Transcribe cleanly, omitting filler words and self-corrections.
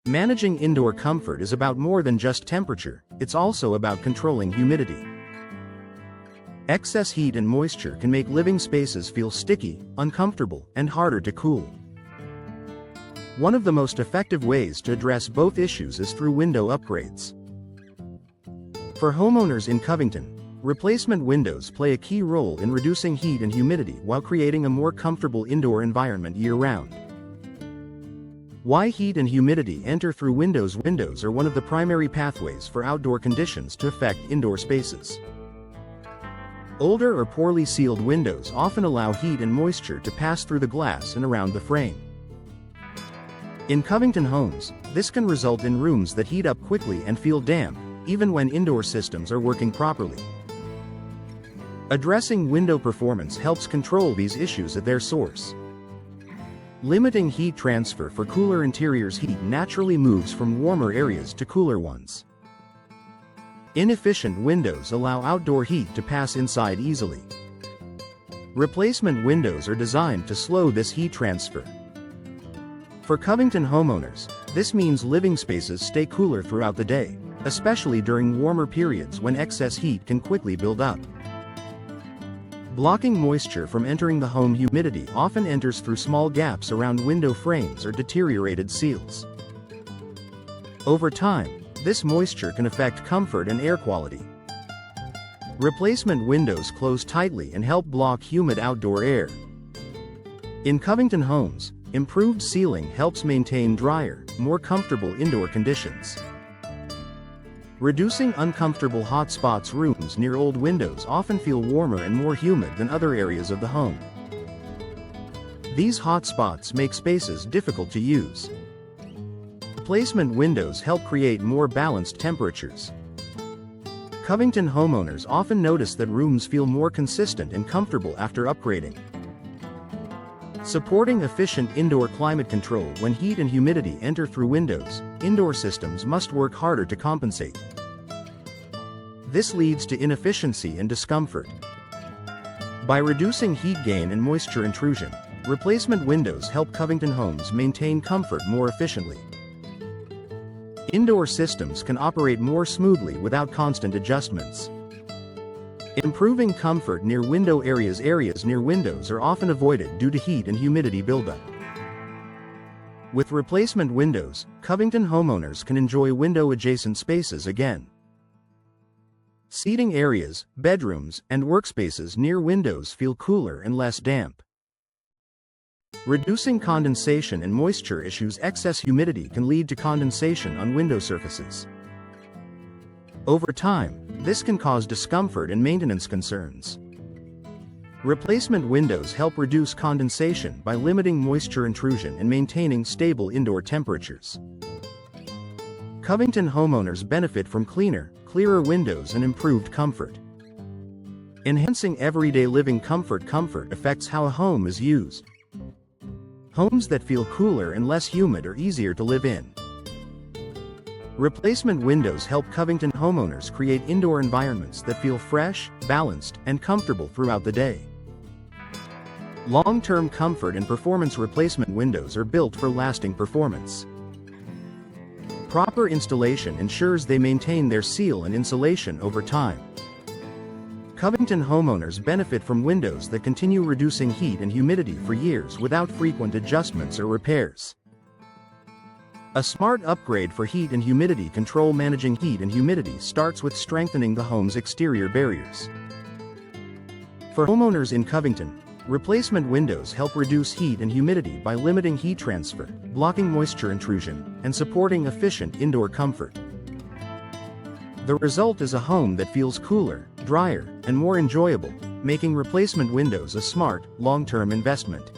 Managing indoor comfort is about more than just temperature, it's also about controlling humidity. Excess heat and moisture can make living spaces feel sticky, uncomfortable, and harder to cool. One of the most effective ways to address both issues is through window upgrades. For homeowners in Covington, replacement windows play a key role in reducing heat and humidity while creating a more comfortable indoor environment year-round. Why heat and humidity enter through windows? Windows are one of the primary pathways for outdoor conditions to affect indoor spaces. Older or poorly sealed windows often allow heat and moisture to pass through the glass and around the frame. In Covington homes, this can result in rooms that heat up quickly and feel damp, even when indoor systems are working properly. Addressing window performance helps control these issues at their source. Limiting heat transfer for cooler interiors. Heat naturally moves from warmer areas to cooler ones. Inefficient windows allow outdoor heat to pass inside easily. Replacement windows are designed to slow this heat transfer. For Covington homeowners, this means living spaces stay cooler throughout the day, especially during warmer periods when excess heat can quickly build up. Blocking moisture from entering the home. Humidity often enters through small gaps around window frames or deteriorated seals. Over time, this moisture can affect comfort and air quality. Replacement windows close tightly and help block humid outdoor air. In Covington homes, improved sealing helps maintain drier, more comfortable indoor conditions. Reducing uncomfortable hot spots. Rooms near old windows often feel warmer and more humid than other areas of the home. These hot spots make spaces difficult to use. Replacement windows help create more balanced temperatures. Covington homeowners often notice that rooms feel more consistent and comfortable after upgrading. Supporting efficient indoor climate control. When heat and humidity enter through windows, indoor systems must work harder to compensate. This leads to inefficiency and discomfort. By reducing heat gain and moisture intrusion, replacement windows help Covington homes maintain comfort more efficiently. Indoor systems can operate more smoothly without constant adjustments. Improving comfort near window areas. Areas near windows are often avoided due to heat and humidity buildup. With replacement windows, Covington homeowners can enjoy window-adjacent spaces again. Seating areas, bedrooms, and workspaces near windows feel cooler and less damp. Reducing condensation and moisture issues. Excess humidity can lead to condensation on window surfaces. Over time, this can cause discomfort and maintenance concerns. Replacement windows help reduce condensation by limiting moisture intrusion and maintaining stable indoor temperatures. Covington homeowners benefit from cleaner, clearer windows and improved comfort. Enhancing everyday living comfort. Comfort affects how a home is used. Homes that feel cooler and less humid are easier to live in. Replacement windows help Covington homeowners create indoor environments that feel fresh, balanced, and comfortable throughout the day. Long-term comfort and performance. Replacement windows are built for lasting performance. Proper installation ensures they maintain their seal and insulation over time. Covington homeowners benefit from windows that continue reducing heat and humidity for years without frequent adjustments or repairs. A smart upgrade for heat and humidity control. Managing heat and humidity starts with strengthening the home's exterior barriers. For homeowners in Covington, replacement windows help reduce heat and humidity by limiting heat transfer, blocking moisture intrusion, and supporting efficient indoor comfort. The result is a home that feels cooler, drier, and more enjoyable, making replacement windows a smart, long-term investment.